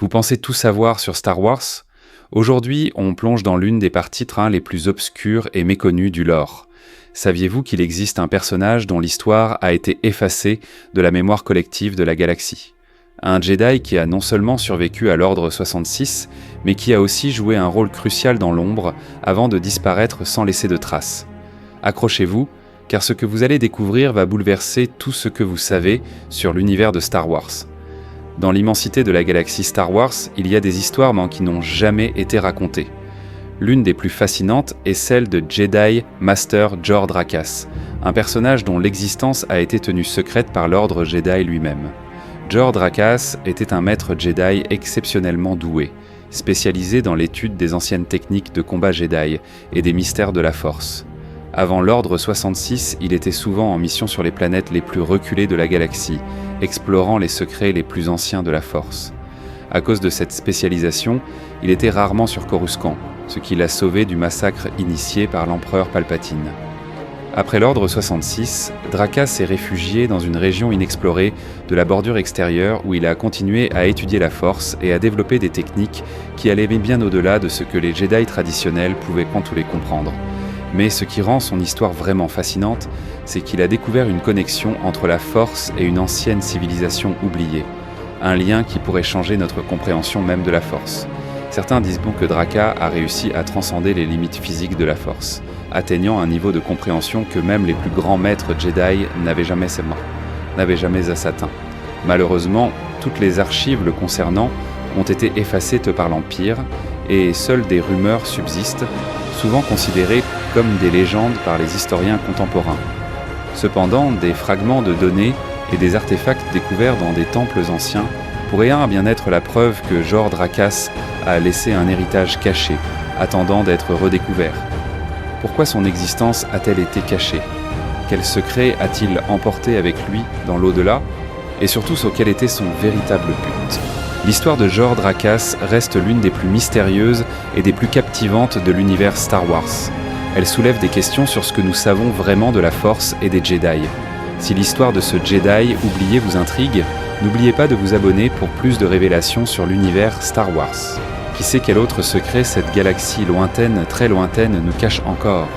Vous pensez tout savoir sur Star Wars? Aujourd'hui, on plonge dans l'une des parties les plus obscures et méconnues du lore. Saviez-vous qu'il existe un personnage dont l'histoire a été effacée de la mémoire collective de la galaxie? Un Jedi qui a non seulement survécu à l'Ordre 66, mais qui a aussi joué un rôle crucial dans l'ombre avant de disparaître sans laisser de traces. Accrochez-vous, car ce que vous allez découvrir va bouleverser tout ce que vous savez sur l'univers de Star Wars. Dans l'immensité de la galaxie Star Wars, il y a des histoires qui n'ont jamais été racontées. L'une des plus fascinantes est celle de Jedi Master Jor Drakas, un personnage dont l'existence a été tenue secrète par l'ordre Jedi lui-même. Jor Drakas était un maître Jedi exceptionnellement doué, spécialisé dans l'étude des anciennes techniques de combat Jedi et des mystères de la Force. Avant l'Ordre 66, il était souvent en mission sur les planètes les plus reculées de la galaxie, explorant les secrets les plus anciens de la Force. À cause de cette spécialisation, il était rarement sur Coruscant, ce qui l'a sauvé du massacre initié par l'empereur Palpatine. Après l'Ordre 66, Drakas s'est réfugié dans une région inexplorée de la bordure extérieure où il a continué à étudier la Force et à développer des techniques qui allaient bien au-delà de ce que les Jedi traditionnels pouvaient les comprendre. Mais ce qui rend son histoire vraiment fascinante, c'est qu'il a découvert une connexion entre la Force et une ancienne civilisation oubliée. Un lien qui pourrait changer notre compréhension même de la Force. Certains disent que Drakas a réussi à transcender les limites physiques de la Force, atteignant un niveau de compréhension que même les plus grands maîtres Jedi n'avaient jamais atteint. Malheureusement, toutes les archives le concernant ont été effacées par l'Empire, et seules des rumeurs subsistent, souvent considérées comme des légendes par les historiens contemporains. Cependant, des fragments de données et des artefacts découverts dans des temples anciens pourraient bien être la preuve que Jor Drakas a laissé un héritage caché, attendant d'être redécouvert. Pourquoi son existence a-t-elle été cachée? Quel secret a-t-il emporté avec lui dans l'au-delà? Et surtout, quel était son véritable but? L'histoire de Jor Drakas reste l'une des plus mystérieuses et des plus captivantes de l'univers Star Wars. Elle soulève des questions sur ce que nous savons vraiment de la Force et des Jedi. Si l'histoire de ce Jedi oublié vous intrigue, n'oubliez pas de vous abonner pour plus de révélations sur l'univers Star Wars. Qui sait quel autre secret cette galaxie lointaine, très lointaine, nous cache encore?